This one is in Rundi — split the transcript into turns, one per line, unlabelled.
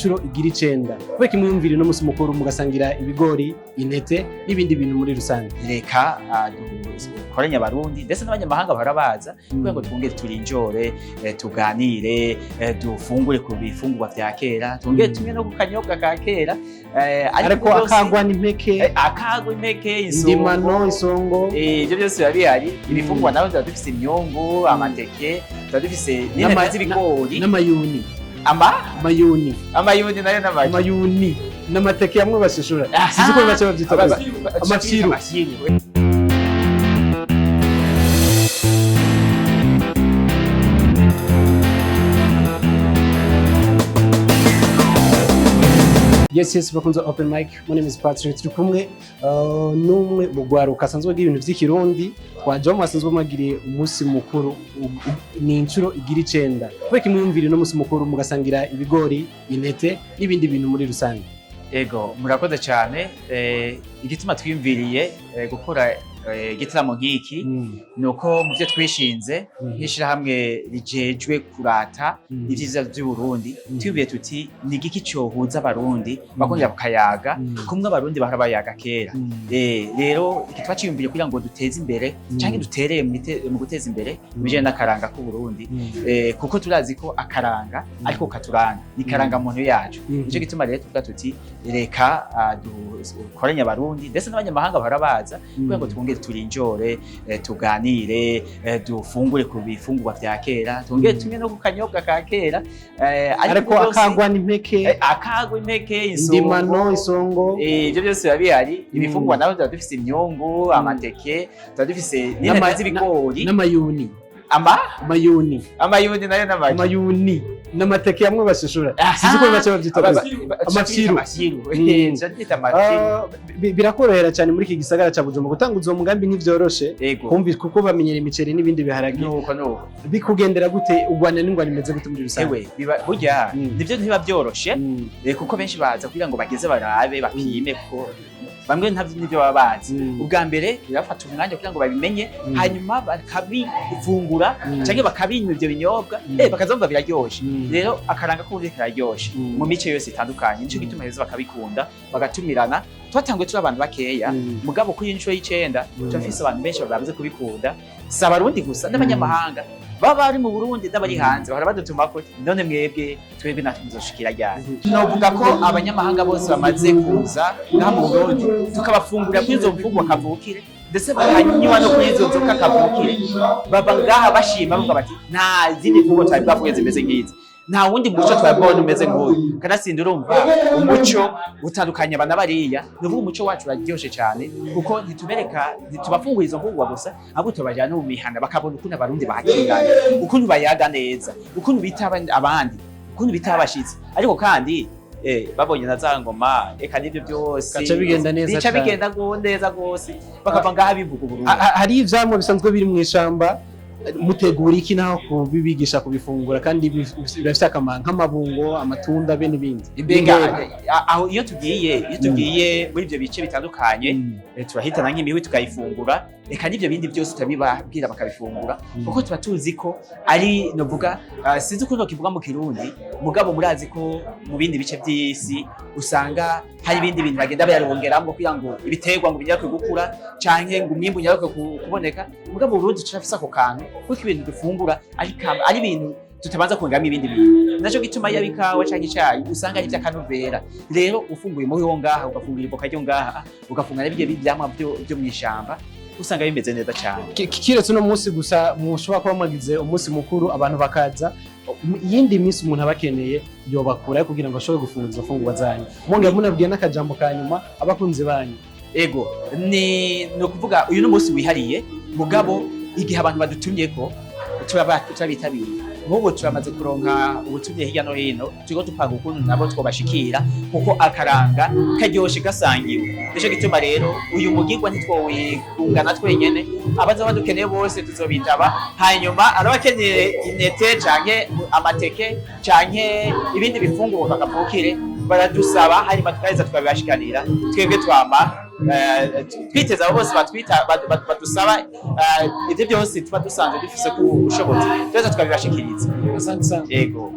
incuro igira 9 kubera imyumvire no musi mukuru mugasangira ibigori intete n'ibindi bintu muri rusange.
Reka dukoranye abarundi ndetse n'abanyamahanga barabaza kugira ngo twongere turinjore tuganire dufungure ku bifungurwa vya kera twongere tumwe no kukanyobwa ka kera
ariko akagwa n'impeke
indimano
isongo
ibyo byose biba bihari. Ibifungurwa naho tuba dufise imyungu amateke tuba dufise n'intete z'ibigori
n'amayuni
amayuni nayo
n'amayuni n'amateke yamwe bashishura sizi ko bace bavyita Amafyiru. Yes, bakunze open mic. My name is Patrick. Turi kumwe n'umwe mu gwaruka asanzwe agira ibintu vy'ikirundi twaje mu asanzwe magiriye umunsi mukuru ni incuro igira 9 kubera imyumvire no musi mukuru mugasangira ibigori intete n'ibindi bintu muri rusange.
Ego murakoze cyane igituma twimviriye gukora igiteramo nk'iki nuko mu byo twishinze nkishira hamwe rijejwe kurata ivyiza vy'Uburundi twibwiye tuti ni igiki cyohuza abarundi bakongera bakayaga kumwe abarundi bahora bayaga kera. Rero iki twaciyumviye kugira ngo duteze imbere canke dutereye mu guteza imbere ibijanye n'akaranga k'u Burundi kuko turazi ko akaranga ariko katuranga ni karanga muntu yacu. Nico gituma rero tuvuga tuti reka dukoranye abarundi ndetse n'abanyamahanga bahora baza kugira ngo twongere turinjore tuganire dufungure ku bifungurwa vya kera twongere tumwe no kukanyobwa ka kera
ariko akagwa n'impeke
indimano
isongo
ibyo byose biba bihari. Ibifungurwa naho tuba dufise imyungu amateke tuba dufise n'intete z'ibigori
n'amayuni
nayo
n'amayuni n'amateke yamwe bashishura sizi ko bace bavyita Amafyiru. Birakorohera cyane muri iki gisagara ca Bujumbura gutanguza umugambi nk'ivyoroshe kumva kuko bamenyera imiceri n'ibindi biharage
nuko
bikugendera gute ugwana n'ingwani imeze gute muri rusange.
Burya nivyo ntiba byoroshe kuko benshi baza kugira ngo bageze barabe bapime ko bamwe nivyo baba bazi. Ubwa mbere birafata umwanya kugira ngo babimenye hanyuma bakabifungura canke bakabinywa ivyo binyobwa bakazumva biraryoshe. Rero akaranga k'uburundi kararyoshe mu mice yose itandukanye nico gituma heza bakabikunda bagatumirana. Twatanguye turi abantu bakeya mugabo kuri incuro y'icenda turafise abantu benshi bamaze kubikunda si abarundi gusa n'abanyamahanga baba ari mu Burundi n'abari hanze bahora badutuma ko none twebwe natwe muzoshikira ryari. Novuga ko abanyamahanga bose bamaze kuza ngaha mu Burundi tukabafungurira kuri izo mfungurwa kavukire ndetse bakanywa no kuri izo nzoka kavukire baba ngaha bashima bavuga bati nta zindi mfungurwa twari bwavuye zimeze nk'izi nta wundi muco twabona umeze nk'uyu. Kanasindi urumva umuco utandukanye abana bariya nuvuga umuco wacu uraryoshe cyane kuko ntitubafungura izo mfungurwa gusa ahubwo tubajyana mu mihana bakabona ukuntu abarundi bakingana ukuntu bayaga neza ukuntu bita abandi ukuntu bita abashitsi ariko kandi babonye na za ngoma eka nivyo byose
bica bigenda
neza gose bakava ngaha bivuga Uburundi.
Hari ivyamwa bisanzwe biri mu ishamba mutegura iki naho kubibigisha kubifungura kandi birafite akamaro nk'amabungo amatunda be n'ibindi.
Aho iyo tugiye muri ibyo bice bitandukanye turahitana nk'imihwi tukayifungura eka n'ibyo bindi byose turabibabwira bakabifungura kuko tuba tuzi ko ari novuga sinzi ukuntu kivuga mu Kirundi mugabo murazi ko mu bindi bice by'isi usanga hari ibindi bintu bagenda bayarongeramo kugira ngo ibiterwa ngo bijya gukura canke ngo umwimbu nyaruke kuboneka mugabo Burundi turafise ako kantu kuko ibintu dufungura ari ibintu tutabanza kongamo ibindi bintu naco gituma yabikawa canke icayi usanga ari vy'akanovera. Rero ufunguye muri wo ngaha ugafungura iboka ryo ngaha ugafungura n'ibyo byamwa byo mwishamba usanga bimeze neza cyane.
Kiretse no munsi gusa mushobora kuba mwagize umunsi mukuru abantu bakaza yindi minsi umuntu abakeneye yobakura kugira ngo ashobore gufungura izo fungurwa zanyu mwongera munabwiye n'akajambo ka nyuma abakunzi banyu.
Ego no kuvuga uyu n'umunsi wihariye mugabo igihe abantu badutumyeko turabitabiriye nk'ubu turamaze kuronka ubutumye hirya no hino turiko dupanga ukuntu nabo twobashikira kuko akaranga karyoshe gasangiwe. Nico gituma rero uyu mugirwa ntitwowikungana twenyene abaza badukeneye bose tuzobitaba hanyuma arabakeneye intete canke amateke canke ibindi bifungurwa bakavukire baradusaba hanyuma tukaheza tukabibashikanira twebwe twama twiteza abo bose badusaba ibyo byose tuba dusanzwe dufise ku bushobozi twese tukabibashikiriza.
Asante sana.
Yego.